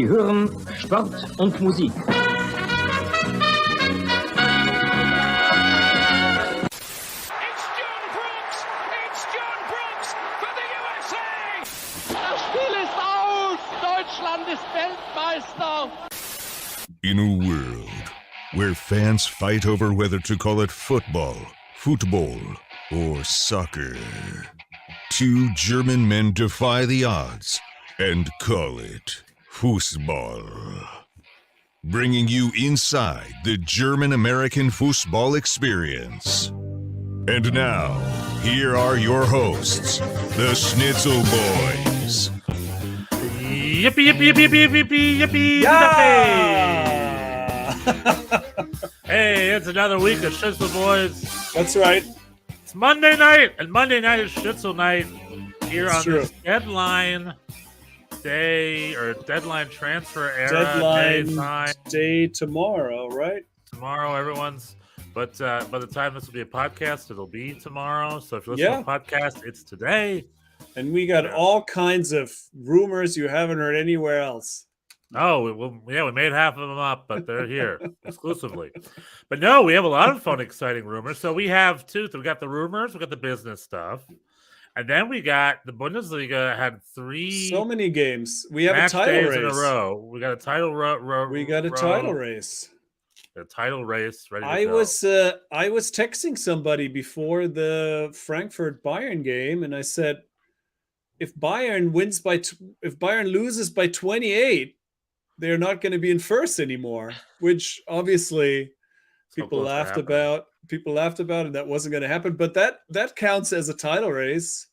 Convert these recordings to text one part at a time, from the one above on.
Sie hören Sport und Musik. Das Spiel ist aus! Deutschland ist Weltmeister! In a world where fans fight over whether to call it football, or soccer, two German men defy the odds and call it Fußball. Bringing you inside the German-American football experience. And now, here are your hosts, the Schnitzel Boys. Yippee, yippee, yippee, yippee, yippee, yippee, Yeah! Hey, it's another week of Schnitzel Boys. That's right. It's Monday night, and Monday night is Schnitzel night here That's on true. this deadline day, or deadline transfer era. Deadline day tomorrow, right? Tomorrow, everyone's. But by the time this will be a podcast, it'll be tomorrow. So if you listen to a podcast, it's today. And we got all kinds of rumors you haven't heard anywhere else. Oh, we made half of them up, but they're here exclusively. But no, we have a lot of fun, exciting rumors. So we have two. We got the rumors, we got the business stuff, and then we got the Bundesliga had three. So many games. We have a match title days race in a row. We got a title We got a title race. A title race ready to I go. was texting somebody before the Frankfurt Bayern game, and I said, if Bayern loses by 28, they're not going to be in first anymore. Which obviously people laughed about. People laughed about, and that wasn't going to happen. But that counts as a title race.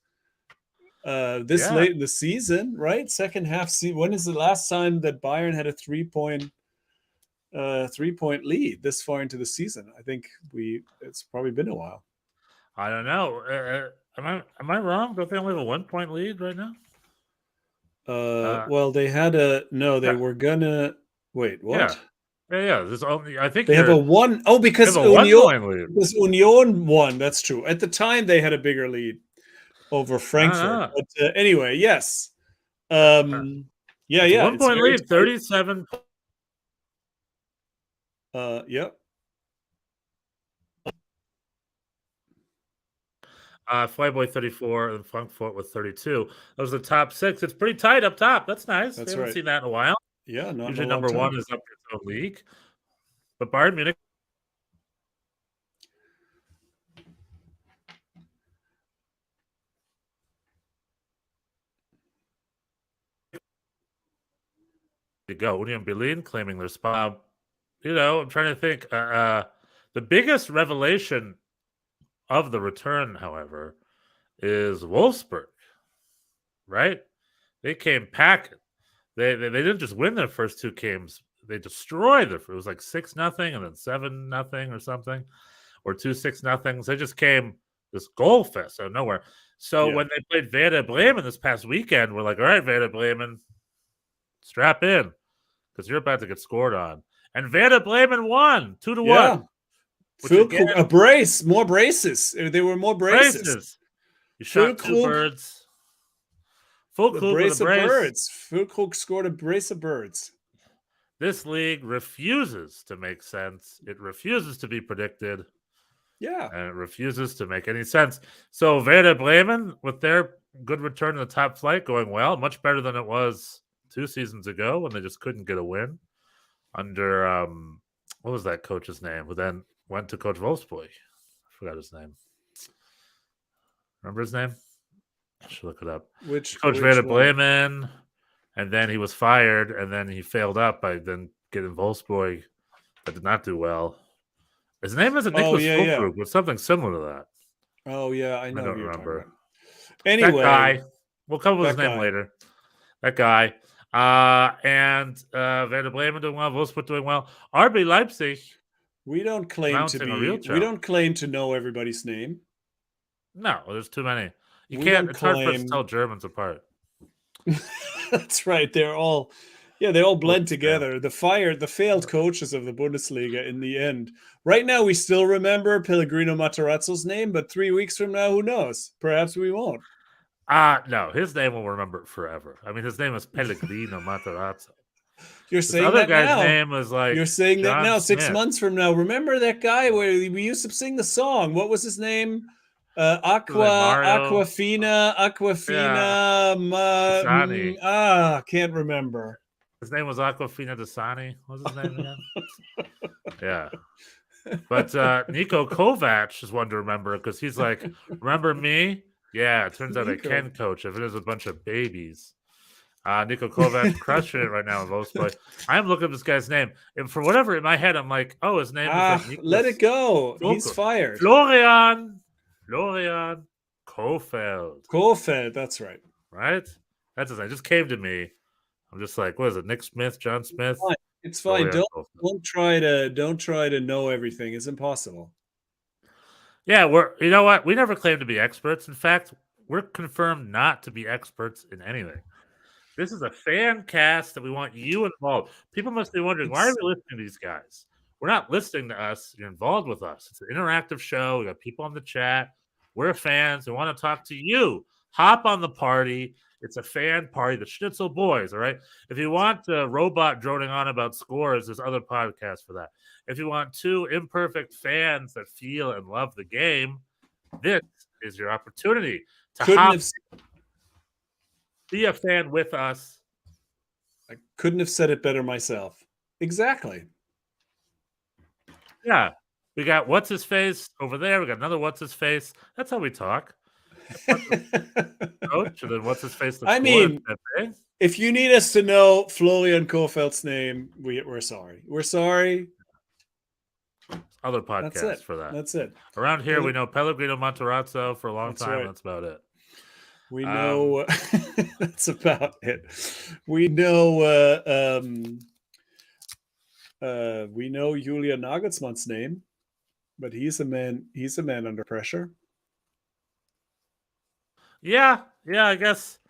Late in the season, right? Second half season. When is the last time that Bayern had a 3-point lead this far into the season? I think it's probably been a while. I don't know. Am I wrong? Don't they only have a 1-point lead right now? Well, they had they were gonna wait. What? Yeah. There's only, I think they have a one. Oh, because Union won. That's true. At the time, they had a bigger lead over Frankfurt. But anyway, yes. Yeah. 1-point lead, 37. Yep. Flyboy 34 and Frankfurt with 32. Those are the top six. It's pretty tight up top. That's nice. That's we haven't seen that in a while. Yeah, not usually number one is up its own league. But Bayern Munich. To go. Union Berlin claiming their spot. I'm trying to think. The biggest revelation of the return, however, is Wolfsburg, right? They came packing. They didn't just win their first two games; they destroyed it was like 6-0 and then 7-0 or something, or 2-6-0. They just came this goal fest out of nowhere. So when they played Werder Bremen this past weekend, we're like, all right, Werder Bremen, strap in because you're about to get scored on. And Werder Bremen won 2-1. A brace, more braces. There were more braces. You shot two birds. Füllkrug with a brace. Füllkrug scored a brace of birds. This league refuses to make sense. It refuses to be predicted. Yeah. And it refuses to make any sense. So Werder Bremen, with their good return to the top flight, going well, much better than it was 2 seasons ago when they just couldn't get a win under, what was that coach's name? Who then went to coach Wolfsburg. I forgot his name. Remember his name? I should look it up. Coach Werder Bremen, and then he was fired, and then he failed up by then getting Wolfsburg. That did not do well. His name isn't Nicholas Füllkrug, but something similar to that. Oh, yeah, I know. I don't remember. Anyway. That guy. We'll come up with his name later. That guy. And Werder Bremen doing well, Wolfsburg doing well. RB Leipzig. We don't claim to know everybody's name. No, there's too many. It's hard for us to tell Germans apart. That's right. They all blend together. The failed coaches of the Bundesliga in the end. Right now, we still remember Pellegrino Materazzo's name, but 3 weeks from now, who knows? Perhaps we won't. No, his name will remember it forever. I mean, his name is Pellegrino Materazzo. You're This saying other that guy's now. name was like You're saying that John now, 6 Smith. months from now. Remember that guy where we used to sing the song? What was his name? Mario. Dasani. Can't remember. His name was Aquafina Dasani. What's his name again? Yeah. But Nico Kovac is one to remember because he's like, remember me? Yeah, it turns out I can coach if it is a bunch of babies. Nico Kovac crushing it right now in most play. I'm looking at this guy's name. And for whatever in my head, I'm like, oh, his name is like Nicholas let it go. Joker. He's fired. Florian Kofeld. Kofeld, that's right. Right? That's his name. It just came to me. I'm just like, what is it? Nick Smith, John Smith? It's fine. Florian Don't try to know everything. It's impossible. Yeah, you know what? We never claimed to be experts. In fact, we're confirmed not to be experts in anything. This is a fan cast that we want you involved. People must be wondering, why are we listening to these guys? We're not listening to us. You're involved with us. It's an interactive show. We got people on the chat. We're fans. We want to talk to you. Hop on the party. It's a fan party, the Schnitzel Boys, all right? If you want a robot droning on about scores, there's other podcasts for that. If you want two imperfect fans that feel and love the game, this is your opportunity to be a fan with us. I couldn't have said it better myself. Exactly. Yeah. We got what's-his-face over there. We got another what's-his-face. That's how we talk. Coach, and then what's-his-face? I mean, if you need us to know Florian Kofeld's name, we're sorry. We're sorry. Other podcasts for that. That's it. Around here, we know Pellegrino Monterazzo for a long time. Right. That's about it. We know that's about it. We know Julia Nagelsmann's name, but he's a man under pressure. Yeah, I guess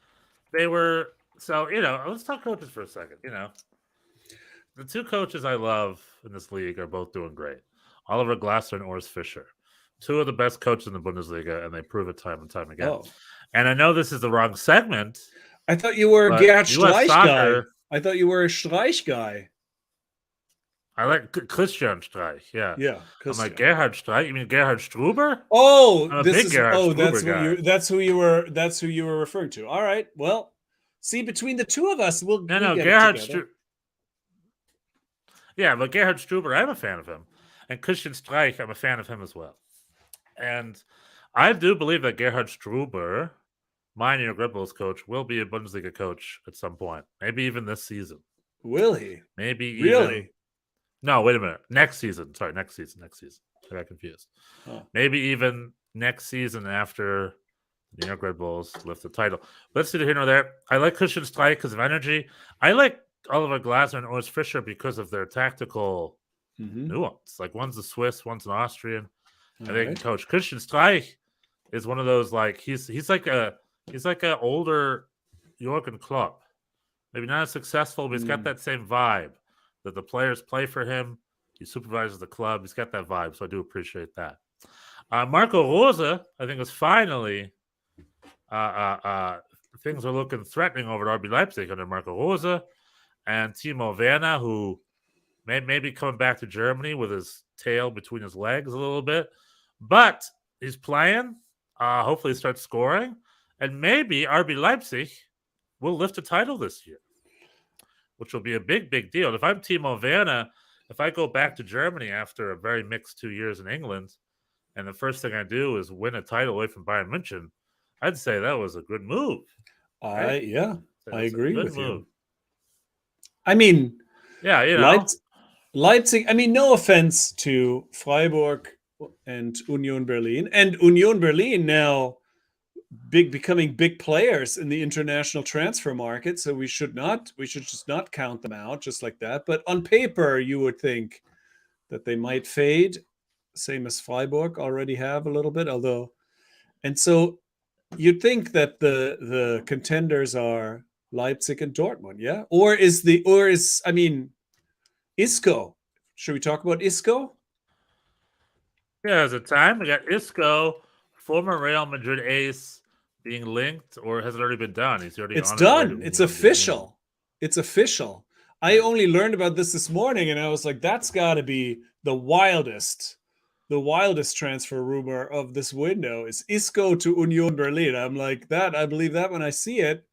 they were. So, let's talk coaches for a second. The two coaches I love in this league are both doing great. Oliver Glasser and Urs Fischer. Two of the best coaches in the Bundesliga, and they prove it time and time again. Oh. And I know this is the wrong segment. I thought you were a Gerhard Streich guy. I thought you were a Streich guy. I like Christian Streich. Yeah. Yeah. I'm like Gerhard Streich. You mean Gerhard Struber? Oh, that's who you were referring to. All right. Well, see, between the two of us, we'll get Gerhard Struber. Yeah, but Gerhard Struber, I'm a fan of him, and Christian Streich, I'm a fan of him as well. And I do believe that Gerhard Struber, my New York Red Bulls coach, will be a Bundesliga coach at some point. Maybe even this season. Will he? Maybe really? No, wait a minute. Next season. Sorry, next season. I got confused. Oh. Maybe even next season after the New York Red Bulls lift the title. Let's see the here nor there. I like Christian Streich because of energy. I like Oliver Glasner and Urs Fischer because of their tactical nuance. Like one's a Swiss, one's an Austrian, and they can coach. Christian Streich is one of those he's like a older Jürgen Klopp. Maybe not as successful, but he's got that same vibe that the players play for him. He supervises the club. He's got that vibe, so I do appreciate that. Marco Rose, I think, is finally things are looking threatening over at RB Leipzig under Marco Rose. And Timo Werner, who may be coming back to Germany with his tail between his legs a little bit. But he's playing. Hopefully he starts scoring. And maybe RB Leipzig will lift a title this year, which will be a big, big deal. If I'm Timo Werner, if I go back to Germany after a very mixed 2 years in England, and the first thing I do is win a title away from Bayern München, I'd say that was a good move. Right? I agree with you. I mean, Leipzig, I mean, no offense to Freiburg and Union Berlin. And Union Berlin now becoming big players in the international transfer market. So we should just not count them out just like that. But on paper, you would think that they might fade, same as Freiburg already have a little bit, and so you'd think that the contenders are Leipzig and Dortmund, yeah? Or is Isco? Should we talk about Isco? Yeah, there's a time. We got Isco, former Real Madrid ace, being linked, or has it already been done? He's already It's done. It's official. It's official. I only learned about this morning, and I was like, that's got to be the wildest transfer rumor of this window is Isco to Union Berlin. I'm like, I believe that when I see it.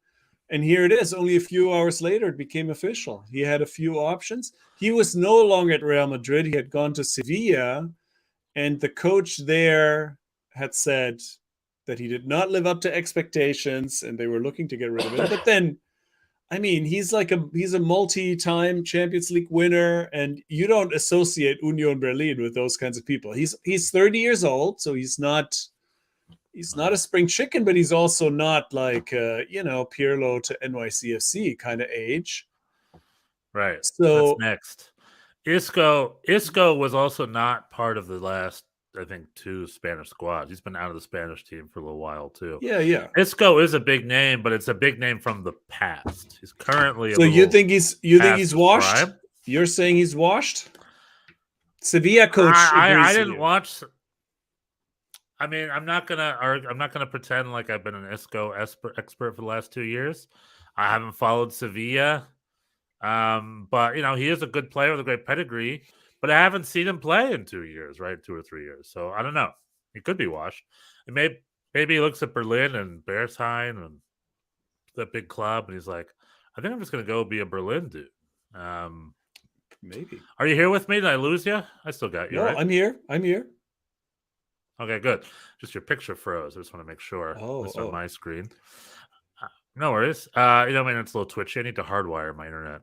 And here it is. Only a few hours later, it became official. He had a few options. He was no longer at Real Madrid. He had gone to Sevilla, and the coach there had said that he did not live up to expectations, and they were looking to get rid of him. But then, I mean, he's a multi-time Champions League winner, and you don't associate Union Berlin with those kinds of people. He's 30 years old, so he's not a spring chicken, but he's also not like Pirlo to NYCFC kind of age. Right. So that's next. Isco was also not part of the last, I think, 2 Spanish squads. He's been out of the Spanish team for a little while too. Yeah. Isco is a big name, but it's a big name from the past. He's currently. So you think he's washed? Prime. You're saying he's washed? Sevilla coach. I didn't watch. I mean, I'm not gonna pretend like I've been an Isco expert for the last 2 years. I haven't followed Sevilla, but he is a good player with a great pedigree. But I haven't seen him play in 2 years, right? 2 or 3 years. So I don't know. He could be washed. And maybe he looks at Berlin and Bearsheim and that big club, and he's like, I think I'm just gonna go be a Berlin dude. Maybe. Are you here with me? Did I lose you? I still got you. No, right? I'm here. Okay, good. Just your picture froze. I just want to make sure. It's on my screen. No worries. I mean, it's a little twitchy. I need to hardwire my internet.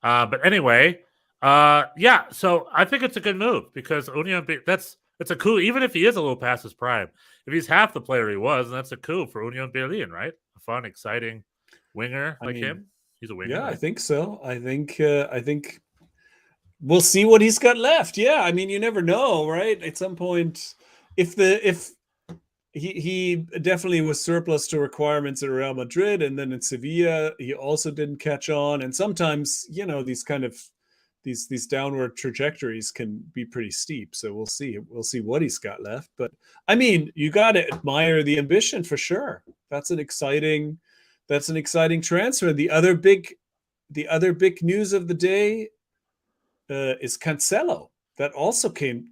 But anyway, yeah. So I think it's a good move because Union. It's a coup. Even if he is a little past his prime, if he's half the player he was, that's a coup for Union Berlin, right? A fun, exciting winger him. He's a winger. Yeah, right? I think so. I think we'll see what he's got left. Yeah, I mean, you never know, right? At some point. If he definitely was surplus to requirements at Real Madrid, and then in Sevilla he also didn't catch on. And sometimes these kind of these downward trajectories can be pretty steep. So we'll see what he's got left. But I mean, you got to admire the ambition for sure. That's an exciting transfer. The other big news of the day is Cancelo. That also came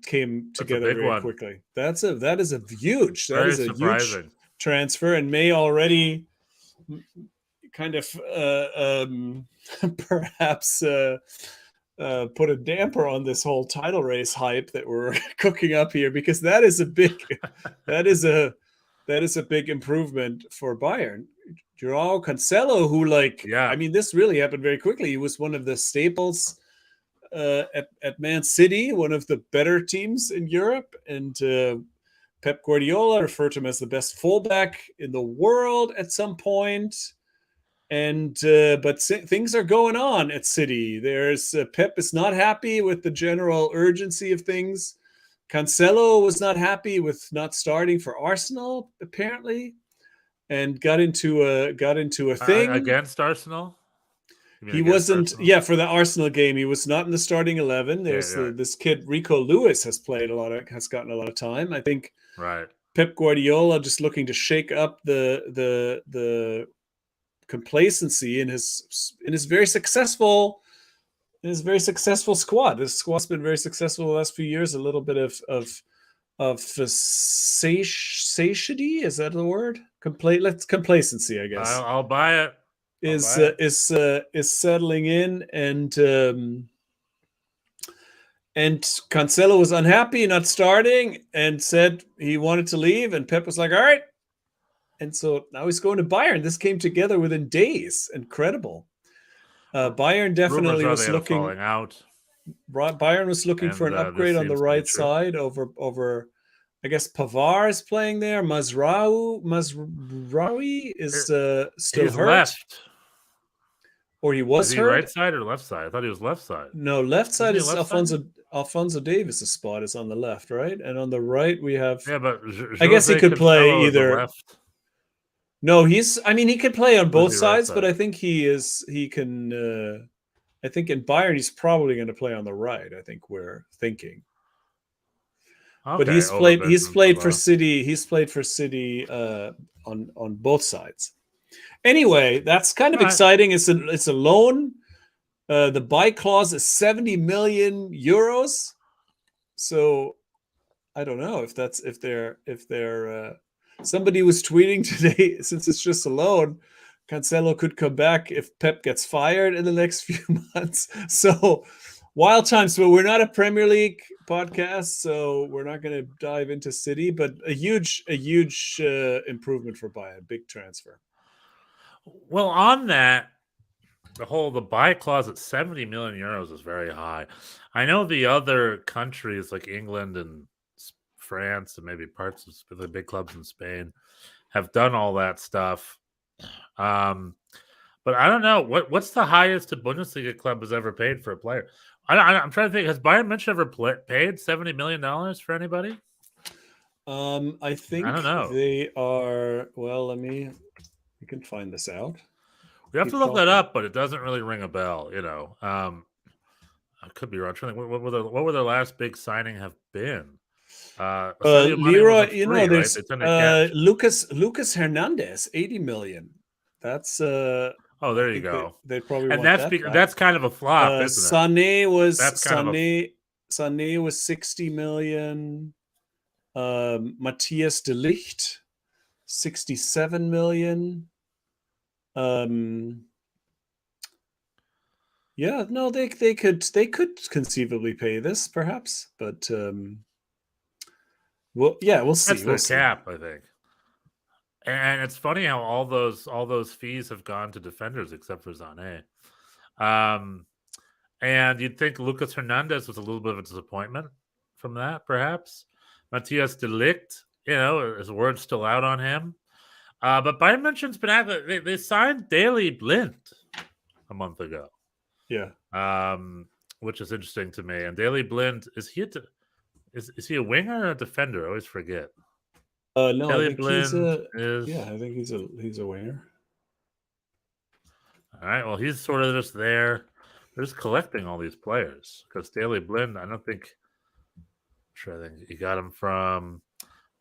together very quickly. That is a huge transfer, and may already kind of perhaps put a damper on this whole title race hype that we're cooking up here, because that is a big improvement for Bayern. Joao Cancelo, who I mean, this really happened very quickly. He was one of the staples at Man City, one of the better teams in Europe, and Pep Guardiola referred to him as the best fullback in the world at some point. And but things are going on at City. There's Pep is not happy with the general urgency of things. Cancelo was not happy with not starting for Arsenal, apparently, and got into a thing against Arsenal. He wasn't, for the Arsenal game, he was not in the starting 11. There's this kid, Rico Lewis, has gotten a lot of time. I think Pep Guardiola just looking to shake up the complacency in his very successful squad. This squad's been very successful the last few years. A little bit of satiety, is that the word? Complacency, I guess. I'll buy it. Is settling in, and Cancelo was unhappy not starting and said he wanted to leave, and Pep was like, all right. And so now he's going to Bayern. This came together within days. Incredible. Bayern definitely was looking out. Bayern was looking for an upgrade on the right side over I guess Pavard is playing there. Mazraoui is still hurt. Left. Or he was hurt. Right side or left side? I thought he was left side. No, left side is Alphonso Davis' spot is on the left, right? And on the right we have. Yeah, but I guess he could play either. No, he could play on both sides, but I think he can. I think in Bayern he's probably going to play on the right. I think we're thinking. Okay, but he's played for City. He's played for City on both sides. Anyway, that's kind of exciting. It's a loan The buy clause is 70 million euros. So I don't know if they're somebody was tweeting today, since it's just a loan, Cancelo could come back if Pep gets fired in the next few months. So wild times, but we're not a Premier League podcast, so we're not going to dive into City, but a huge improvement for Bayern, big transfer. Well, on that, the buy clause at 70 million euros is very high. I know the other countries like England and France and maybe parts of the big clubs in Spain have done all that stuff. But I don't know what's the highest a Bundesliga club has ever paid for a player. I'm trying to think. Has Bayern München ever paid $70 million for anybody? I think I don't know. they are. Well, we can find this out. We have to look that up, but it doesn't really ring a bell. I could be wrong. I'm trying to think, what would their last big signing have been? Leroy, there's Lucas Hernandez, 80 million. That's oh, there you go. They probably and want that's kind of a flop, isn't it? Sané was 60 million. Matthias de Ligt, 67 million. Yeah, no, they could conceivably pay this, perhaps, but we'll see. That's their cap, I think. And it's funny how all those fees have gone to defenders except for Sané. And you'd think Lucas Hernandez was a little bit of a disappointment from that, perhaps. Matthias de Ligt, his word's still out on him. But Bayern München's been active. They signed Daley Blind a month ago. Yeah. Which is interesting to me. And Daley Blind, is he a winger or a defender? I always forget. No, Daley I think Blind I think he's a winger. All right. Well, he's sort of just there. They're just collecting all these players because Daley Blind, I think you got him from.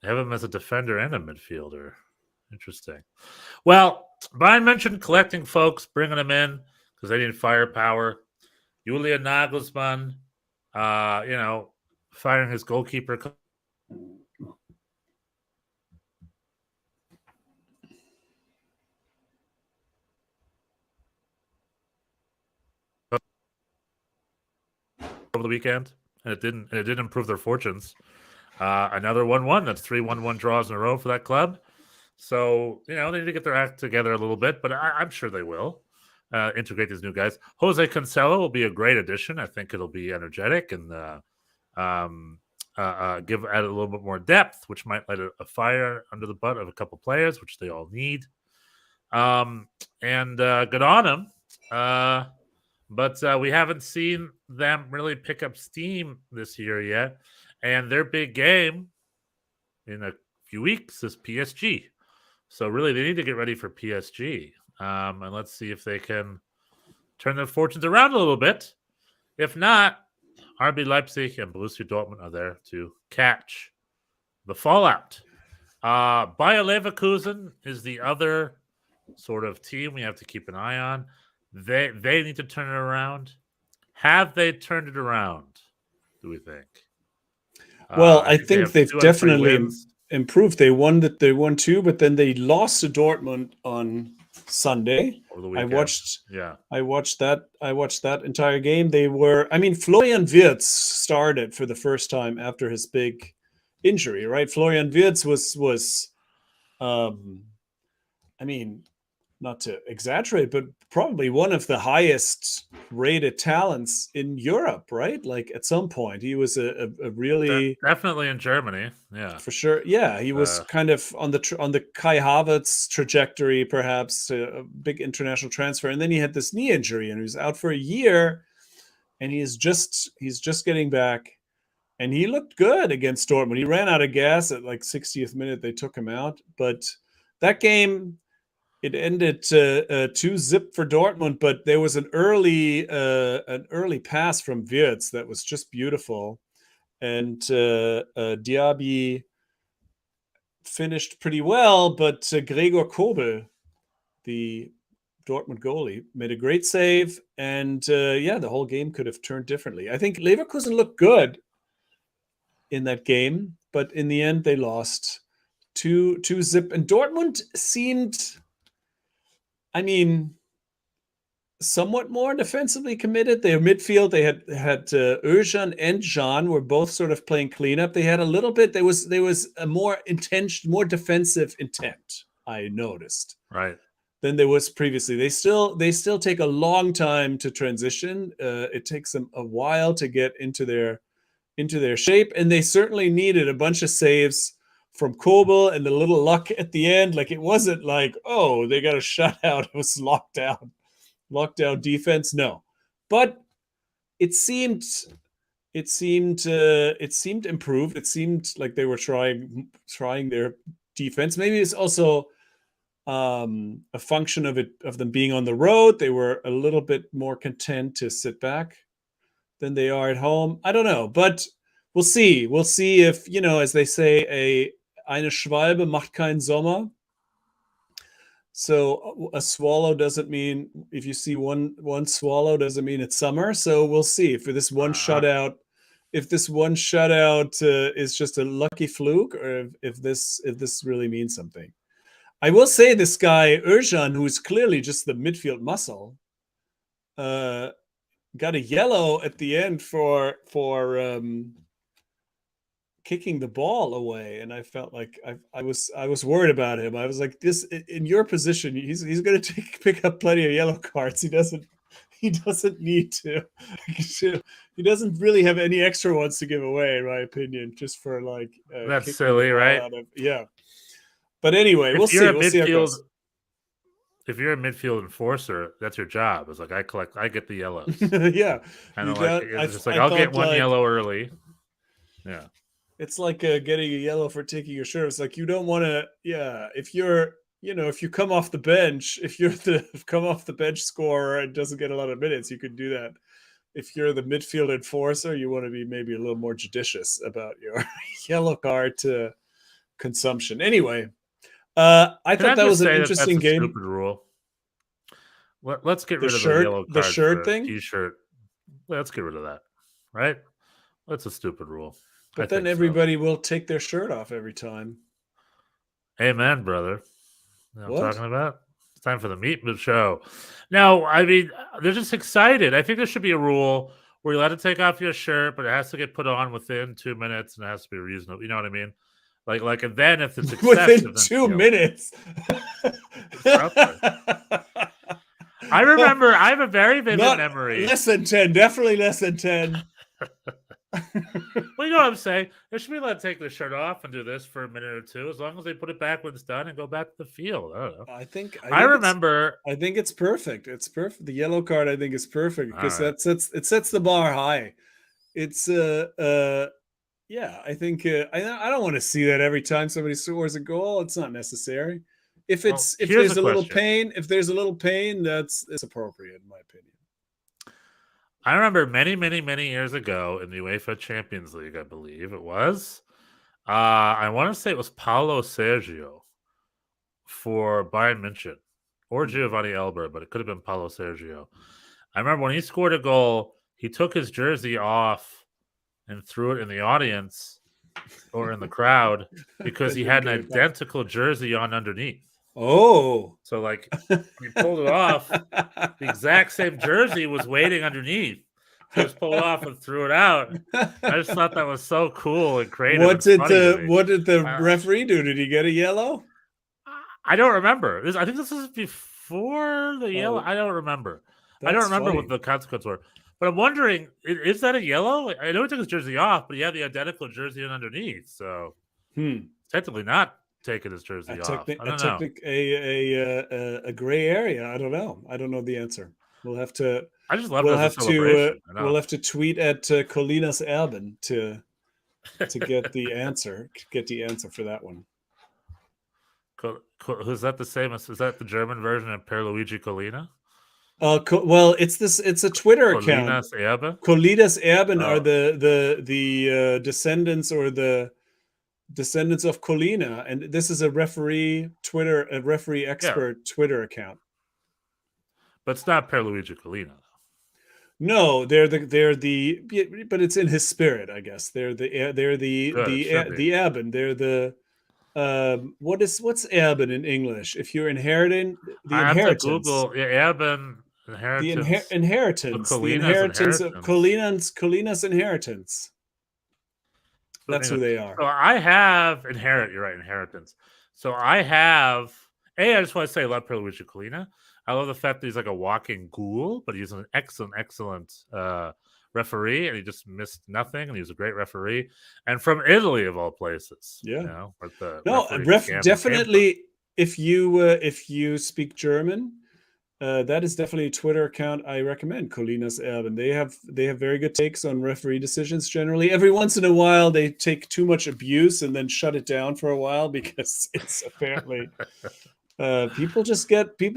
They have him as a defender and a midfielder. Interesting. Well, Bayern mentioned collecting folks, bringing them in because they need firepower. Julian Nagelsmann, firing his goalkeeper. Over the weekend, and it didn't improve their fortunes. Another 1-1. That's 3 1-1 draws in a row for that club. So they need to get their act together a little bit, but I'm sure they will integrate these new guys. Jose Cancelo will be a great addition. I think it'll be energetic and add a little bit more depth, which might light a fire under the butt of a couple players, which they all need. And good on them. But we haven't seen them really pick up steam this year yet. And their big game in a few weeks is PSG. So really, they need to get ready for PSG. And let's see if they can turn their fortunes around a little bit. If not, RB Leipzig and Borussia Dortmund are there to catch the fallout. Bayer Leverkusen is the other sort of team we have to keep an eye on. They need to turn it around. Have they turned it around, do we think? Well, I think they've definitely improved. They won 2, but then they lost to Dortmund on Sunday. I watched that entire game. Florian Wirtz started for the first time after his big injury, right? Florian Wirtz was not to exaggerate, but probably one of the highest rated talents in Europe, right? Like at some point, he was a really definitely in Germany, yeah, for sure. Yeah, he was kind of on the Kai Havertz trajectory, perhaps a big international transfer, and then he had this knee injury and he was out for a year, and he's just getting back, and he looked good against Dortmund. He ran out of gas at like 60th minute. They took him out, but that game. It ended 2-0 for Dortmund, but there was an early pass from Wirtz that was just beautiful, and Diaby finished pretty well. But Gregor Kobel, the Dortmund goalie, made a great save, and the whole game could have turned differently. I think Leverkusen looked good in that game, but in the end they lost 2-0, and Dortmund seemed, I mean, somewhat more defensively committed. Their midfield, they had Özcan and Can were both sort of playing cleanup. They had a little bit. There was a more defensive intent, I noticed, Right. than there was previously. They still take a long time to transition. It takes them a while to get into their shape, and they certainly needed a bunch of saves from Kobel and a little luck at the end. Like, it wasn't like, oh, they got a shutout. It was lockdown defense. No, but it seemed improved. It seemed like they were trying their defense. Maybe it's also a function of them being on the road. They were a little bit more content to sit back than they are at home. I don't know, but we'll see. We'll see if, as they say, eine Schwalbe macht keinen Sommer. So a swallow doesn't mean, if you see one swallow, doesn't mean it's summer. So we'll see if this one shutout is just a lucky fluke, or if this really means something. I will say this guy Özcan, who is clearly just the midfield muscle, got a yellow at the end for kicking the ball away, and I felt like I was worried about him. I was like, this, in your position, he's going to pick up plenty of yellow cards. He doesn't need to. He doesn't really have any extra ones to give away, in my opinion, just for like that's silly, right? But anyway, we'll see. We'll see how it goes. If you're a midfield enforcer, that's your job. It's like, I get the yellows. Yeah, and it's just like, I'll get one yellow early. Yeah. It's like getting a yellow for taking your shirt. It's like, you don't want to. Yeah, if you come off the bench, if you're the come off the bench scorer and doesn't get a lot of minutes, you could do that. If you're the midfield enforcer, you want to be maybe a little more judicious about your yellow card consumption. Anyway, I thought that was an interesting game. Stupid rule. Let's get rid of the yellow card. The shirt thing. T-shirt. Let's get rid of that. Right. That's a stupid rule. But then everybody will take their shirt off every time. Amen, brother. You know what I'm talking about? It's time for the meat show. No, I mean, they're just excited. I think there should be a rule where you're allowed to take off your shirt, but it has to get put on within 2 minutes, and it has to be reasonable. You know what I mean? Like, and then if it's excessive, within 2 minutes. I remember. I have a very vivid memory. Less than 10. Definitely less than 10. Well, you know what I'm saying? They should be allowed to take their shirt off and do this for a minute or two, as long as they put it back when it's done and go back to the field. I don't know. I think it's perfect. It's perfect. The yellow card, I think, is perfect because it sets the bar high. It's I think I don't want to see that every time somebody scores a goal. It's not necessary. If there's a little pain, it's appropriate, in my opinion. I remember many, many, many years ago in the UEFA Champions League, I believe it was. I want to say it was Paulo Sergio for Bayern München or Giovanni Elber, but it could have been Paulo Sergio. I remember when he scored a goal, he took his jersey off and threw it in the audience or in the crowd because he had an identical jersey on underneath. Oh. So, like, when he pulled it off, the exact same jersey was waiting underneath. He just pulled it off and threw it out. I just thought that was so cool and creative. What did the referee do? Did he get a yellow? I don't remember. I think this was before the yellow. I don't remember. I don't remember what the consequences were. But I'm wondering, is that a yellow? I know he took his jersey off, but he had the identical jersey underneath. So, technically not taking his jersey off. I don't know. A gray area. I don't know. I don't know the answer. We'll have to. I just love we'll have to. We'll have to tweet at Colinas Erben to get the answer. Get the answer for that one. Is that the same as? Is that the German version of Pierluigi Collina? Well, it's a Twitter account. Colinas Erben are the descendants or the descendants of Collina, and this is a referee expert Twitter account. But it's not Pierluigi Collina. No, they're the but it's in his spirit, I guess. They're the Erben. They're the what's Erben in English? If you're inheriting the I have to inheritance. Google Erben inheritance. Inheritance. The inheritance of Collina's inheritance. That's who they are. So I have you're right, inheritance. So I have I just want to say I love Pierluigi Collina. I love the fact that he's like a walking ghoul, but he's an excellent referee, and he just missed nothing, and he was a great referee. And from Italy, of all places. Yeah. Definitely. If you speak German, that is definitely a Twitter account I recommend. Collina's Erben. They have very good takes on referee decisions. Generally, every once in a while they take too much abuse and then shut it down for a while because it's apparently people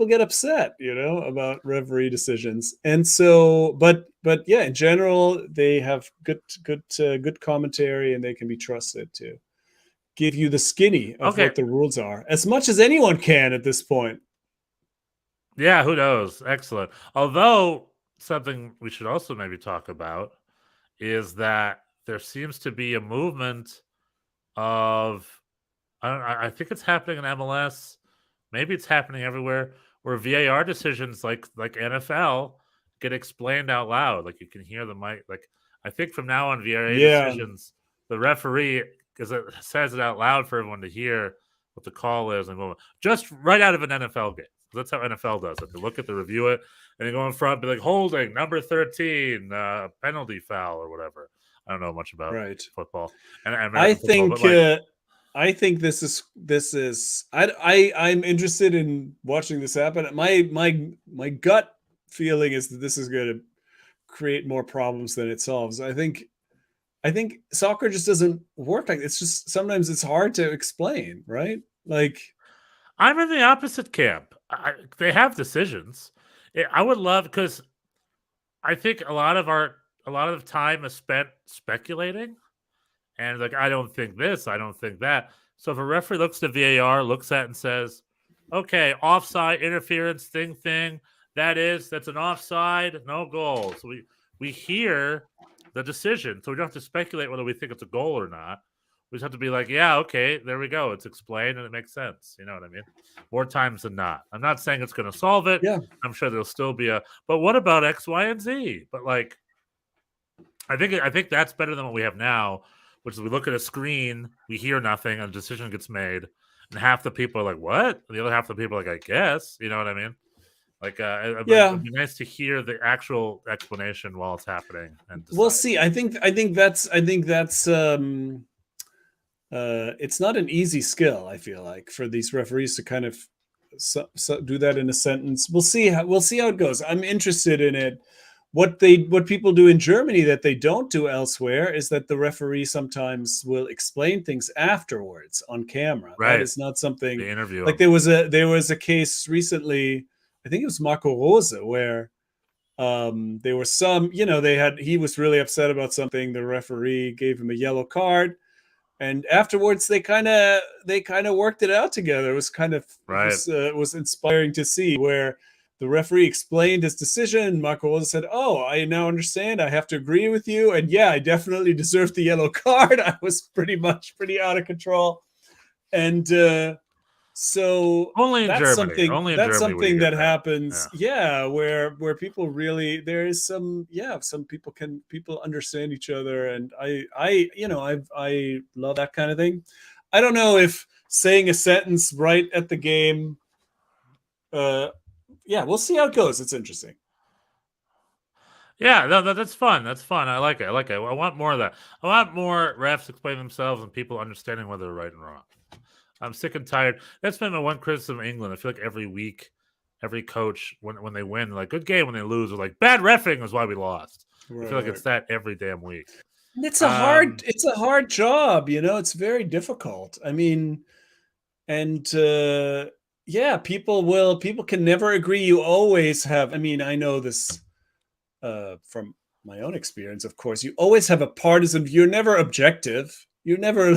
get upset, about referee decisions. And so, but yeah, in general, they have good commentary, and they can be trusted to give you the skinny of what the rules are, as much as anyone can at this point. Yeah, who knows? Excellent. Although something we should also maybe talk about is that there seems to be a movement of, I think it's happening in MLS, maybe it's happening everywhere, where VAR decisions like NFL get explained out loud. Like you can hear the mic. Like I think from now on, VAR decisions, the referee says it out loud for everyone to hear what the call is, and just right out of an NFL game. That's how NFL does it. They look at the review it, and they go in front, be like, holding number 13, penalty foul or whatever. I don't know much about football. And I think this is. I'm interested in watching this happen. My gut feeling is that this is going to create more problems than it solves. I think soccer just doesn't work like it's just sometimes it's hard to explain, right? Like I'm in the opposite camp. They have decisions. I would love, because I think a lot of time is spent speculating, and like I don't think this, I don't think that. So if a referee looks to VAR, looks at it and says, "Okay, offside, interference, thing, that's an offside, no goal." So we hear the decision, so we don't have to speculate whether we think it's a goal or not. We just have to be like, yeah, okay, there we go. It's explained and it makes sense. You know what I mean? More times than not. I'm not saying it's going to solve it. Yeah. I'm sure there'll still be but what about X, Y, and Z? But like, I think that's better than what we have now, which is we look at a screen, we hear nothing, and a decision gets made, and half the people are like, what? And the other half of the people are like, I guess. You know what I mean? Like, it'd be nice to hear the actual explanation while it's happening. And we'll see. I think that's it's not an easy skill, I feel like, for these referees to kind of do that in a sentence. We'll see how it goes. I'm interested in it. What people do in Germany that they don't do elsewhere is that the referee sometimes will explain things afterwards on camera. Right. That is not something the interview. Like there was a case recently, I think it was Marco Rose, where there were some, he was really upset about something. The referee gave him a yellow card. And afterwards, they kind of worked it out together. It was kind of was inspiring to see, where the referee explained his decision. Marco Rose said, "Oh, I now understand. I have to agree with you. And yeah, I definitely deserved the yellow card. I was pretty out of control." And so only in that's Germany. That's something that happens. Yeah, where people really, there is some people understand each other, and I love that kind of thing. I don't know if saying a sentence right at the game. We'll see how it goes. It's interesting. Yeah, no, that's fun. That's fun. I like it. I want more of that. I want more refs explaining themselves and people understanding whether they're right and wrong. I'm sick and tired. That's been my one criticism of England. I feel like every week, every coach, when they win, like, good game. When they lose, they're like, bad reffing is why we lost. Right. I feel like it's that every damn week. It's a hard job. It's very difficult. I mean, and people can never agree. You always have. I mean, I know this from my own experience. Of course, you always have a partisan. You're never objective. you never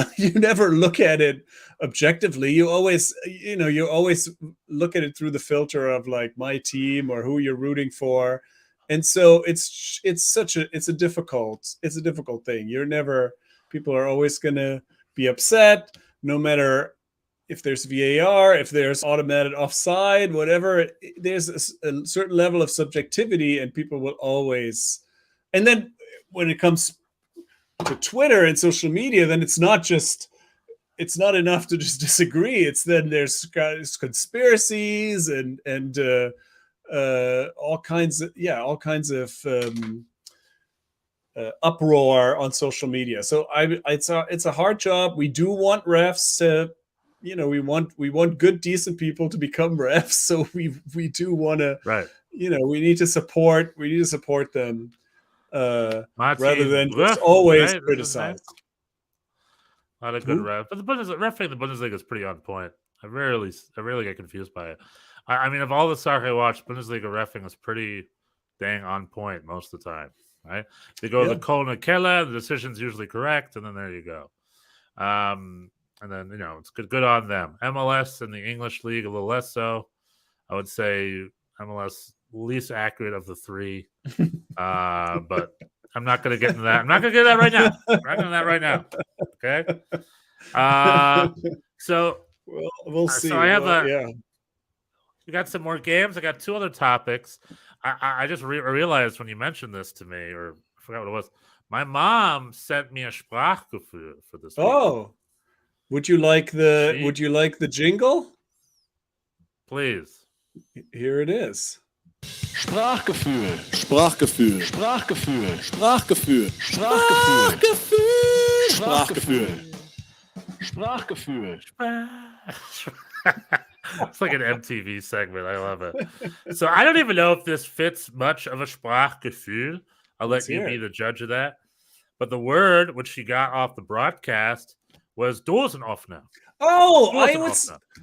look at it objectively. You always look at it through the filter of like my team or who you're rooting for. And so it's a difficult thing. People are always going to be upset no matter if there's VAR, if there's automated offside, whatever. There's a certain level of subjectivity, and people will always. And then when it comes to Twitter and social media, then it's not enough to just disagree. There's conspiracies and all kinds of uproar on social media. So it's a hard job. We do want refs to, we want good, decent people to become refs. So we do want to, Right. We need to support them rather than just always criticize. Not a good ref, but refereeing the Bundesliga is pretty on point. I rarely get confused by it. I mean, of all the soccer I watch, Bundesliga reffing is pretty dang on point most of the time. Right? They go to the Kölner Keller, the decision's usually correct, and then there you go. And then it's good on them. MLS and the English league a little less so. I would say MLS least accurate of the three. But I'm not going to get into that. I'm not going to get into that right now. I'm not going to that right now. Okay. So we'll see. So I have we got some more games. I got two other topics. I just realized when you mentioned this to me, or I forgot what it was. My mom sent me a Sprachgefühl for this week. Oh, would you like the jingle? Please. Here it is. Sprachgefühl, Sprachgefühl, Sprachgefühl, Sprachgefühl, Sprachgefühl, Sprachgefühl, Sprachgefühl. It's like an MTV segment. I love it. So I don't even know if this fits much of a Sprachgefühl. I'll let you be the judge of that. But the word which she got off the broadcast was Dosenaufner. Oh,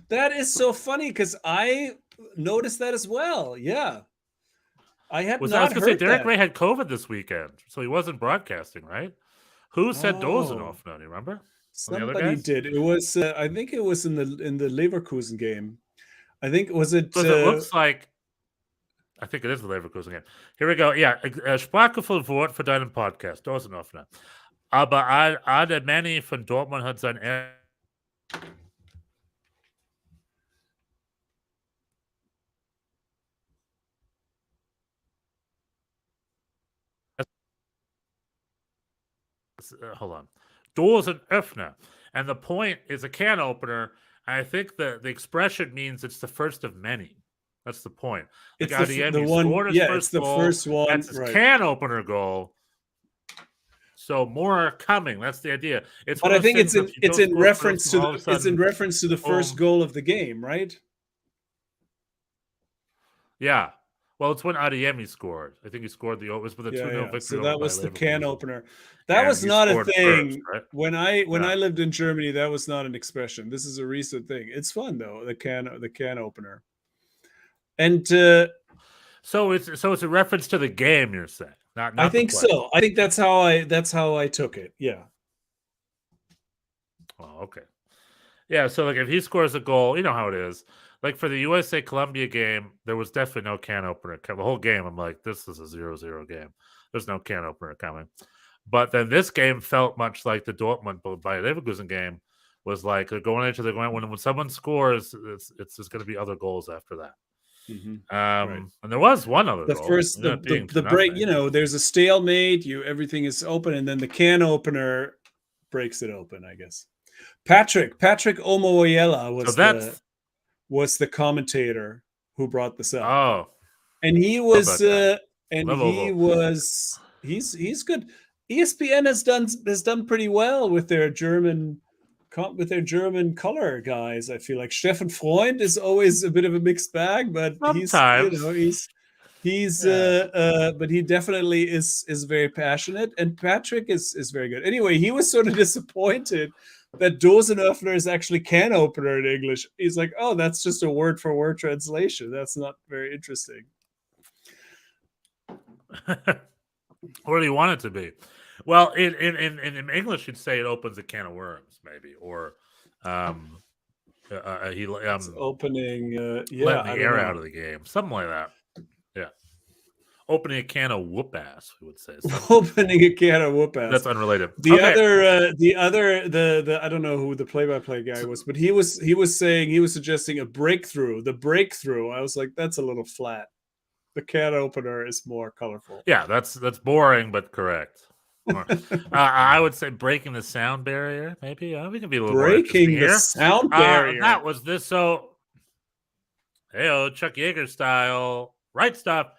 that is so funny because I noticed that as well. Yeah. I was going to say Derek Ray had COVID this weekend, so he wasn't broadcasting, right? Who said Dosenaufner? Do you remember? Somebody did. It was. I think it was in the Leverkusen game. I think it looks like. I think it is the Leverkusen game. Here we go. Yeah, Sprachgefühl Wort für deinen Podcast. Dosenaufner. Aber alle Manny von Dortmund hat sein hold on. Dosenöffner. And the point is a can opener. And I think the expression means it's the first of many. That's the point. It's the one. Yeah, it's the first one. That's his can opener goal. So more are coming. That's the idea. But I think it's in reference to the first goal of the game, right? Yeah. Well, it's when Adeyemi scored. I think he scored it was with a 2-0 victory. So that was the can opener. That was not a thing first, right? When I lived in Germany. That was not an expression. This is a recent thing. It's fun though. The can opener. And so it's a reference to the game. You're saying? Not I think so. I think that's how I took it. Yeah. Oh, okay. Yeah. So like if he scores a goal, you know how it is. Like for the USA Colombia game, there was definitely no can opener. The whole game, I'm like, this is a 0-0 game. There's no can opener coming. But then this game felt much like the Dortmund by Leverkusen game was like they're going into the going when someone scores, it's just going to be other goals after that. Mm-hmm. Right. And there was one other goal. The break. There's a stalemate. Everything is open, and then the can opener breaks it open. I guess. Patrick Omoyela was the commentator who brought this up. Oh, and he was he's good. ESPN has done pretty well with their German color guys. I feel like Steffen Freund is always a bit of a mixed bag, but sometimes. But he definitely is very passionate, and Patrick is very good. Anyway, he was sort of disappointed that Dosenöffner is actually can opener in English. He's like, oh, that's just a word for word translation. That's not very interesting. What do you want it to be? Well, in English, you'd say it opens a can of worms, maybe, or he It's opening. letting I the don't air know. out of the game, something like that. Yeah, opening a can of whoop ass, we would say. Opening a can of whoop ass. That's unrelated. The Okay. other, the I don't know who the play-by-play guy was, but he was suggesting a breakthrough. The breakthrough. I was like, that's a little flat. The can opener is more colorful. Yeah, that's boring but correct. I would say breaking the sound barrier. Maybe we can be a little more interesting Breaking the here. sound barrier. That was this. So, hey, Chuck Yeager style, right stuff.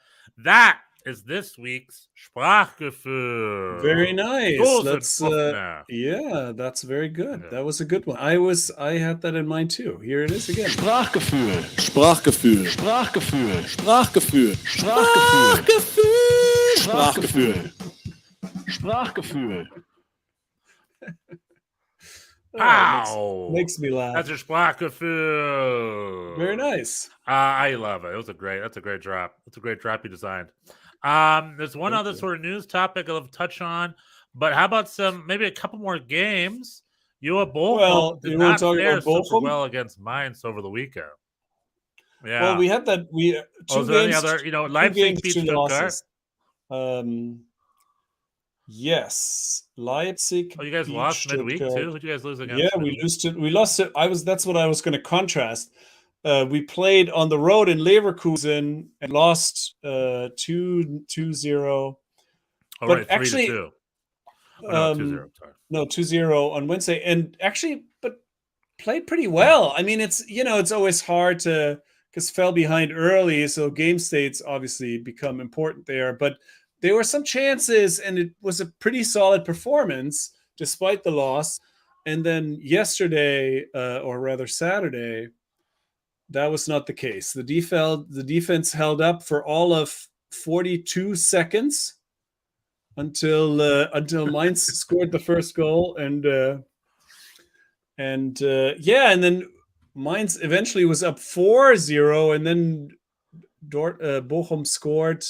That is this week's Sprachgefühl. Very nice. Dosenhoffner. Yeah, that's very good. Yeah. That was a good one. I had that in mind too. Here it is again. Sprachgefühl. Sprachgefühl. Sprachgefühl. Sprachgefühl. Sprachgefühl. Sprachgefühl. Sprachgefühl. Ow! Makes me laugh. That's your Sprachgefühl. Very nice. I love it. That's a great drop. It's a great drop you designed. There's one other sort of news topic I'll touch on, but how about maybe a couple more games? Bochum did not fare super well against Mainz over the weekend. Yeah. Well, we had that. Two games. Leipzig beat Stuttgart. Yes, Leipzig. Oh, you guys lost midweek too? Who did you guys lose against? Yeah, we lost it. That's what I was going to contrast. We played on the road in Leverkusen and lost 2-0. Oh, but right, 3-2. actually, 2-0. Sorry. No, 2-0 on Wednesday, and actually, but played pretty well. I mean, it's always hard because fell behind early, so game states obviously become important there. But there were some chances, and it was a pretty solid performance despite the loss. And then yesterday, or rather Saturday, that was not the case. The defense held up for all of 42 seconds until Mainz scored the first goal, and then Mainz eventually was up 4-0, and then Bochum scored.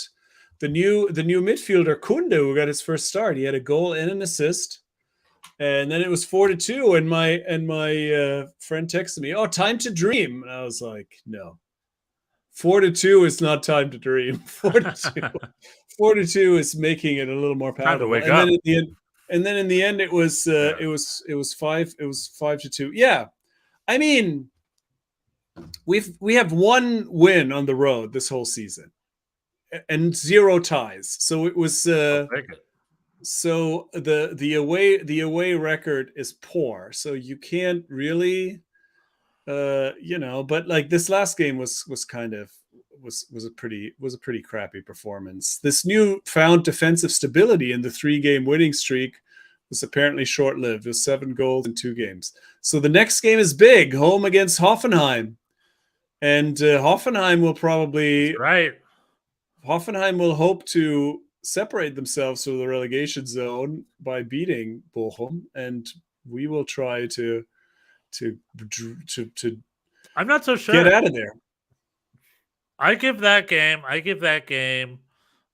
The new midfielder Kunde, who got his first start, he had a goal and an assist, and then it was 4-2. And my friend texted me, "Oh, time to dream," and I was like, "No, 4-2 is not time to dream. 4-2 is making it a little more palatable." Time to wake up. And then in the end, it was 5-2. Yeah, I mean, we have one win on the road this whole season, and 0 ties. So it was. So the away record is poor. So you can't really, But like this last game was a pretty crappy performance. This newfound defensive stability in the 3-game winning streak was apparently short-lived. It was 7 goals in 2 games. So the next game is big, home against Hoffenheim, and Hoffenheim will probably Hoffenheim will hope to separate themselves from the relegation zone by beating Bochum, and we will try to I'm not so sure. Get out of there. I give that game.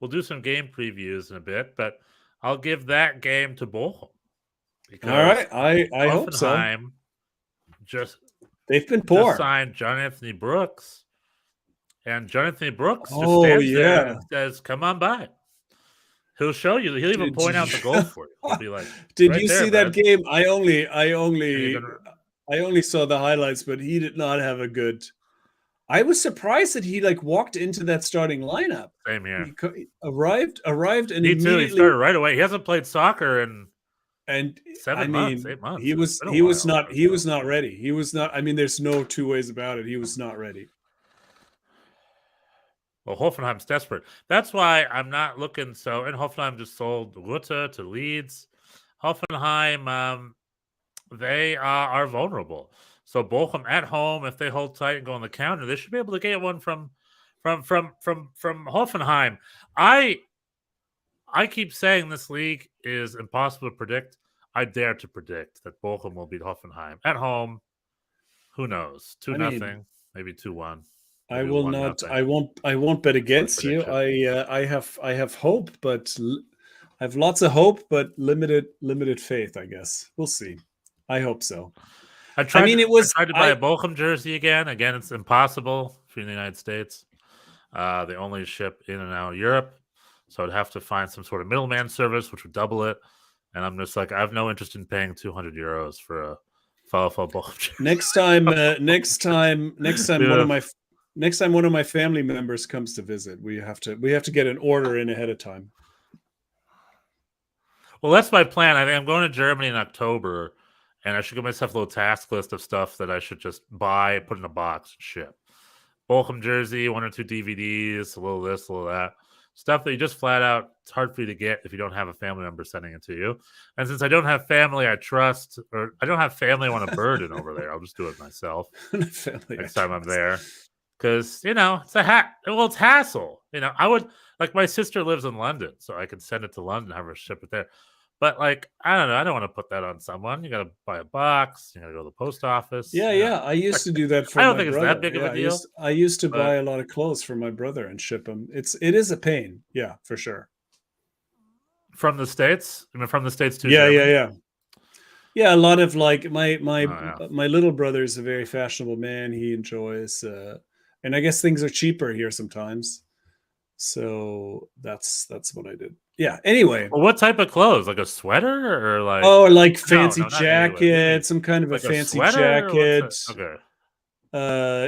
We'll do some game previews in a bit, but I'll give that game to Bochum. All right, I hope so. They've been poor. Just signed John Anthony Brooks, and John Anthony Brooks just stands there and says, "Come on by." He'll show you. He'll even point out the goal for you. He'll be like, "Did you see that game?" I only saw the highlights, but he did not have a good. I was surprised that he walked into that starting lineup. Same here. He arrived, and me too. He started right away. He hasn't played soccer in 8 months. He was not ready. He was not. I mean, there's no two ways about it. He was not ready. Well, Hoffenheim's desperate. That's why I'm not looking so. And Hoffenheim just sold Rutte to Leeds. Hoffenheim, they are vulnerable. So Bochum at home, if they hold tight and go on the counter, they should be able to get one from Hoffenheim. I keep saying this league is impossible to predict. I dare to predict that Bochum will beat Hoffenheim at home. Who knows? 2-0, maybe 2-1. I will not. I won't bet against you. I have hope, but I have lots of hope, but limited faith, I guess. We'll see. I hope so. I tried to buy I- a Bochum jersey again. Again, it's impossible for the United States. They only ship in and out of Europe, so I'd have to find some sort of middleman service, which would double it. And I'm just like, I have no interest in paying 200 euros for a VfL Bochum jersey. Next time one of my family members comes to visit, we have to get an order in ahead of time. Well, that's my plan. I think I'm going to Germany in October, and I should give myself a little task list of stuff that I should just buy, put in a box, and ship. Bochum jersey, 1 or 2 DVDs, a little this, a little that. Stuff that you just flat out, it's hard for you to get if you don't have a family member sending it to you. And since I don't have family I trust, or I don't have family I want to burden over there, I'll just do it myself next time I'm there. Because, it's it's hassle. I would, like, my sister lives in London, so I could send it to London, have her ship it there. But, like, I don't know. I don't want to put that on someone. You got to buy a box. You got to go to the post office. Yeah. I used to do that for I don't my think brother. it's that big of a deal. I used to buy a lot of clothes for my brother and ship them. It is a pain. Yeah, for sure. From the States? I mean, from the States to Germany? Yeah. Yeah, a lot of, like, my little brother is a very fashionable man. He enjoys, and I guess things are cheaper here sometimes. So that's what I did. Yeah. Anyway. Well, what type of clothes? Like a sweater or like? Oh, like fancy No, jacket, some kind of like a fancy sweater, jacket. Okay.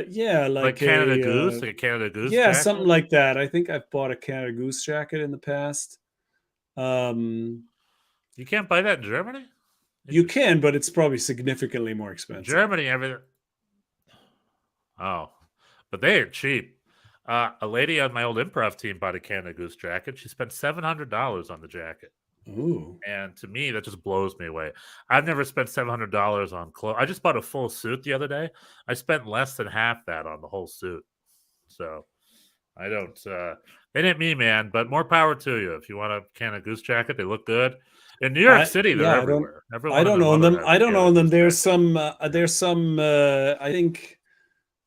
Yeah, like Canada Goose, like a Canada Goose. Yeah, jacket? something like that. I think I've bought a Canada Goose jacket in the past. You can't buy that in Germany. You can, but it's probably significantly more expensive. Germany, everything. Oh, but they ain't cheap. A lady on my old improv team bought a Canada Goose jacket. She spent $700 on the jacket. Ooh. And to me, that just blows me away. I've never spent $700 on clothes. I just bought a full suit the other day. I spent less than half that on the whole suit. So I don't. It ain't me, man. But more power to you. If you want a Canada Goose jacket, they look good. In New York City, they're everywhere. I don't own them. I don't own them. There's some. I think.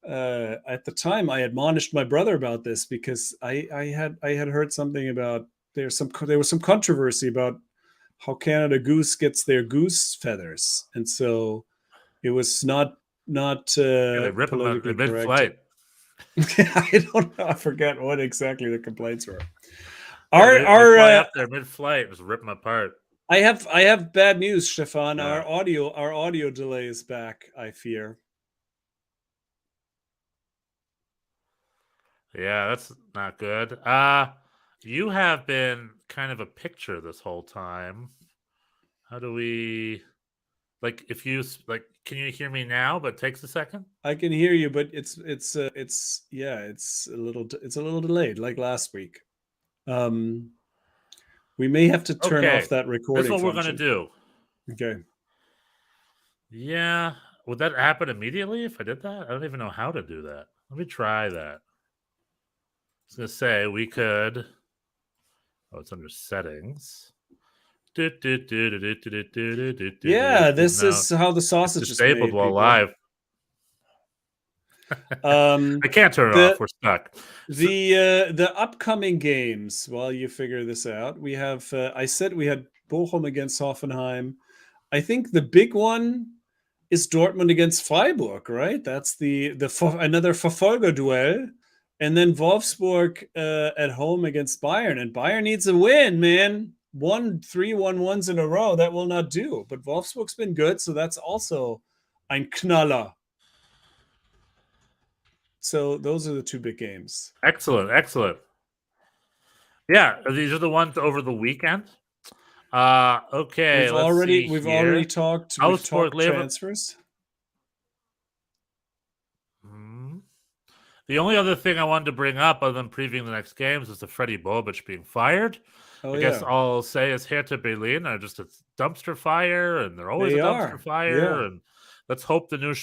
At the time, I admonished my brother about this because I had heard something about there was some controversy about how Canada Goose gets their goose feathers, and so it was not they rip them in mid-flight. I don't know. I forget what exactly the complaints were. They fly up there mid-flight, just rip them apart. I have bad news, Stefan. Yeah. Our audio delay is back, I fear. Yeah, that's not good. You have been kind of a picture this whole time. How do we, like, if you like, can you hear me now? But it takes a second. I can hear you, but it's a little delayed, like last week. We may have to turn off that recording. That's what we're gonna do. Okay. Yeah, would that happen immediately if I did that? I don't even know how to do that. Let me try that. I was going to say we could. Oh, it's under settings. Yeah, this is how the sausage is disabled made, while live. I can't turn it off. We're stuck. The upcoming games, while you figure this out, we have. I said we had Bochum against Hoffenheim. I think the big one is Dortmund against Freiburg, right? That's another Verfolger duel. And then Wolfsburg at home against Bayern. And Bayern needs a win, man. 3-1-1s in a row. That will not do. But Wolfsburg's been good, so that's also ein Knaller. So those are the two big games. Excellent. Yeah, these are the ones over the weekend. Okay. We've already talked transfers. The only other thing I wanted to bring up, other than previewing the next games, is the Freddie Bobic being fired. I guess all I'll say is Hertha Berlin are just a dumpster fire, and they're always a dumpster fire. Yeah. And let's hope the new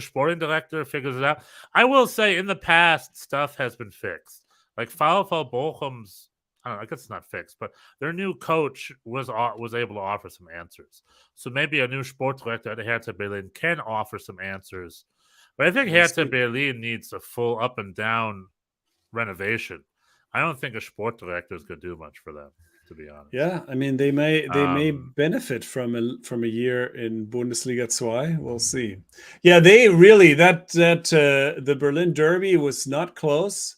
sporting director figures it out. I will say, in the past, stuff has been fixed. Like VfL Bochum's, I don't know, I guess it's not fixed, but their new coach was able to offer some answers. So maybe a new sport director at Hertha Berlin can offer some answers. But I think Hertha Berlin needs a full up and down renovation. I don't think a sport director is going to do much for them. to be honest. Yeah, I mean they may benefit from a year in Bundesliga 2. We'll see. Yeah, they really that the Berlin Derby was not close.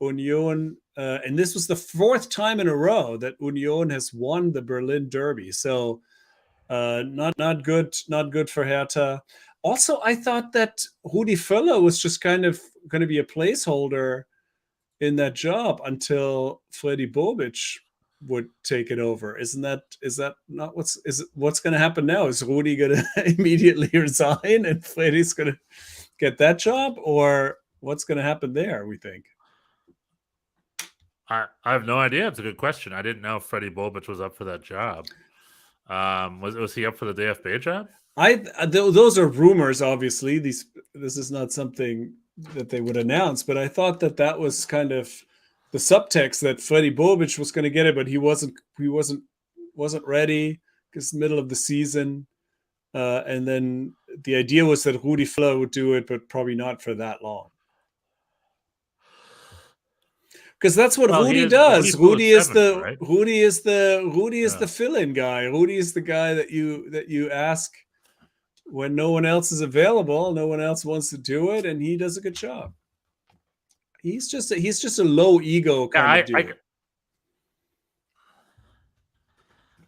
Union, and this was the 4th time in a row that Union has won the Berlin Derby. So not good for Hertha. Also, I thought that Rudi Völler was just kind of going to be a placeholder in that job until Freddy Bobic would take it over. Is that not what's going to happen now? Is Rudi going to immediately resign and Freddy's going to get that job, or what's going to happen there? We think. I have no idea. It's a good question. I didn't know if Freddy Bobic was up for that job. Was he up for the DFB job? Those are rumors. Obviously, this is not something that they would announce. But I thought that was kind of the subtext that Freddy Bobic was going to get it, but he wasn't ready because middle of the season. And then the idea was that Rudi Völler would do it, but probably not for that long. Because that's what Rudi does. Rudi is the fill-in guy. Rudi is the guy that you ask when no one else is available, no one else wants to do it, and he does a good job. He's just a low ego kind of dude.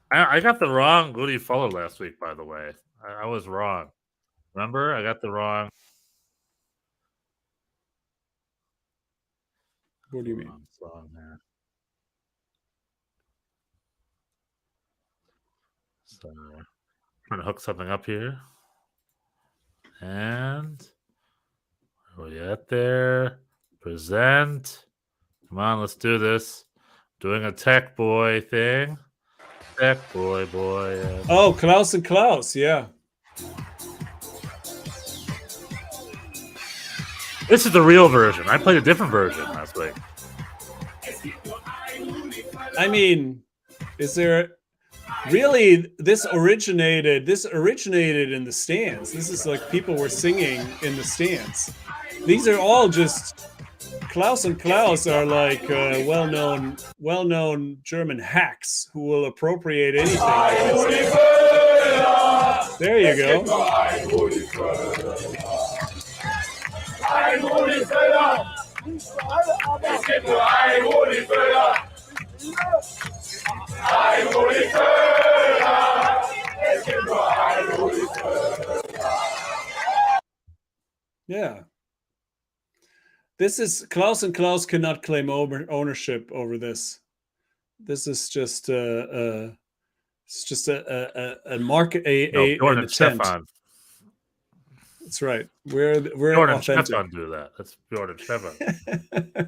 I got the wrong Rudi Völler last week, by the way. I was wrong. Remember, I got the wrong. What do you mean? So, I'm trying to hook something up here. And where are we at there? Present. Come on, let's do this. Doing a tech boy thing. Tech boy. Yeah. Oh, Klaus and Klaus, yeah. This is the real version. I played a different version last week. I mean, is there really this originated in the stands? This is like people were singing in the stands. These are all just Klaus and Klaus are like well-known German hacks who will appropriate anything. There you go. Yeah. This is Klaus and Klaus cannot claim ownership over this. This is just a market an attempt. Stefan. That's right. We're Jordan authentic. Stefan do that. That's Jordan Stefan.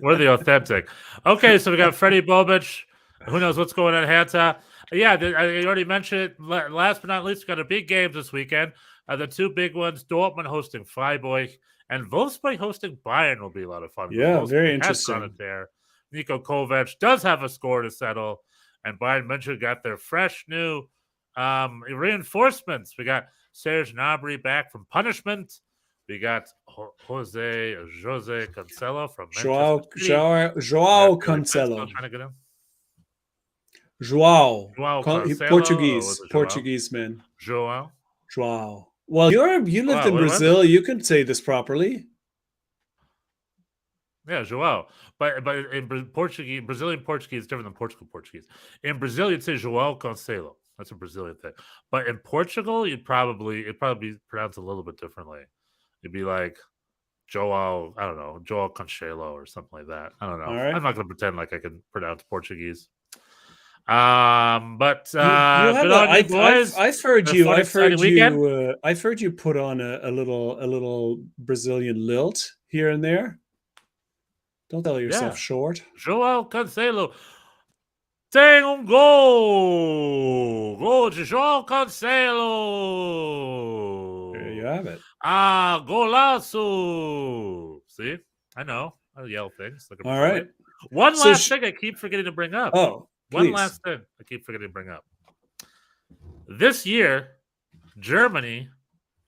We're the authentic. Okay, so we got Freddy Bobic. Who knows what's going on at Hertha? Yeah, I already mentioned it. Last but not least, we got a big games this weekend. The two big ones: Dortmund hosting Freiburg and Wolfsburg hosting Bayern will be a lot of fun. Yeah, Wolfsburg very has interesting. done it there. Niko Kovac does have a score to settle, and Bayern München got their fresh new reinforcements. We got Serge Gnabry back from punishment. We got Jose Cancelo from Joao Cancelo. Trying to get him. Joao Cancelo, Portuguese man. Joao. Well, you lived in Brazil. You can say this properly. Yeah, Joao. But in Brazilian Portuguese is different than Portugal Portuguese. In Brazil, you'd say Joao Cancelo. That's a Brazilian thing. But in Portugal, it'd probably be pronounced a little bit differently. It'd be like Joao Cancelo or something like that. I don't know. Right. I'm not going to pretend like I can pronounce Portuguese. But I've heard you put on a little Brazilian lilt here and there. Don't sell yourself short. Joao Cancelo. Tem gol! Gol de Joao Cancelo! There you have it. Golaço! See? I know. I yell things. All right. One last thing I keep forgetting to bring up. Oh, One last thing I keep forgetting to bring up. This year, Germany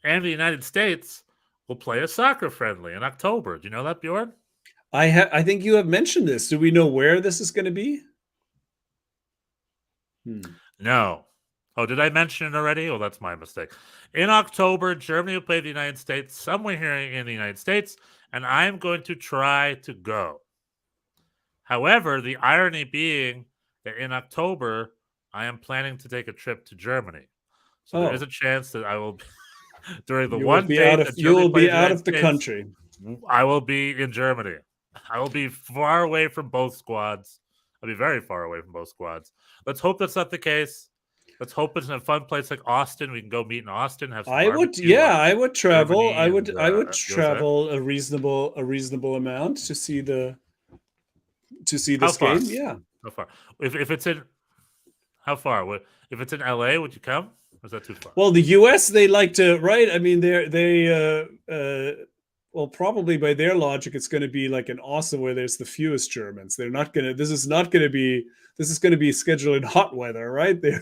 and the United States will play a soccer friendly in October. Do you know that, Bjorn? I think you have mentioned this. Do we know where this is going to be? No. Oh, did I mention it already? Oh, that's my mistake. In October, Germany will play the United States, somewhere here in the United States, and I'm going to try to go. However, the irony being that in October, I am planning to take a trip to Germany. So there is a chance that I will, during the one day that you will be Germany plays the out United of the States, country. I will be in Germany. I will be far away from both squads. I'll be very far away from both squads. Let's hope that's not the case. Let's hope it's in a fun place like Austin. We can go meet in Austin. Have some I would travel. Germany I would USA. travel a reasonable amount to see this far? game. Yeah. How far? If it's in how far? If it's in LA, would you come? Or is that too far? Well, the US, they like to, right? I mean, well, probably by their logic, it's going to be like in Austin where there's the fewest Germans. They're not going to. This is going to be scheduled in hot weather, right? They're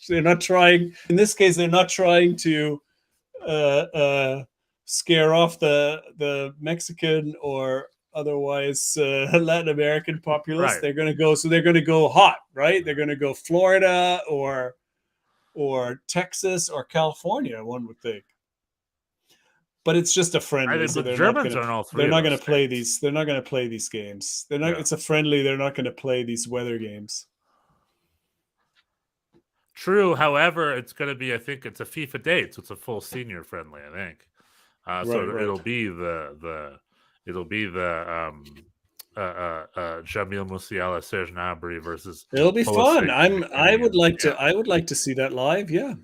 not trying. In this case, they're not trying to scare off the Mexican or otherwise Latin American populace. Right. They're going to go hot, right? They're going to go Florida or Texas or California, one would think. But it's just a friendly. So the Germans are in all three. They're not going to play these. They're not going to play these games. They're not. Yeah. It's a friendly. They're not going to play these weather games. True. However, it's going to be. I think it's a FIFA date, so it's a full senior friendly. I think. It'll be the Jamil Musiala, Serge Gnabry versus. It'll be fun. I would like to see that live. Yeah.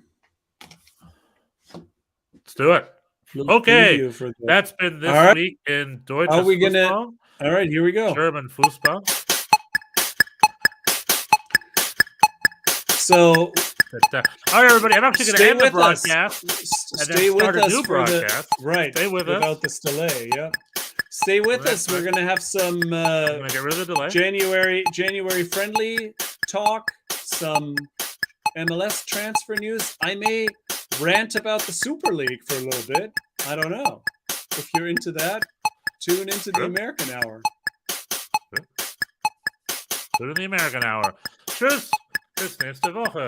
Let's do it. Okay, that's been this week in Deutsche. Are we gonna? All right, here we go. German Fußball. So, all right, everybody. I'm actually going to end the broadcast and then start a new broadcast. Right. Stay with us without this delay. Yeah. Stay with us. We're going to have some. I'm going to get rid of the delay. January friendly talk. Some MLS transfer news. I may rant about the Super League for a little bit. I don't know. If you're into that, tune into the American Hour. Tune in the American Hour. Tschüss. Bis nächste Woche.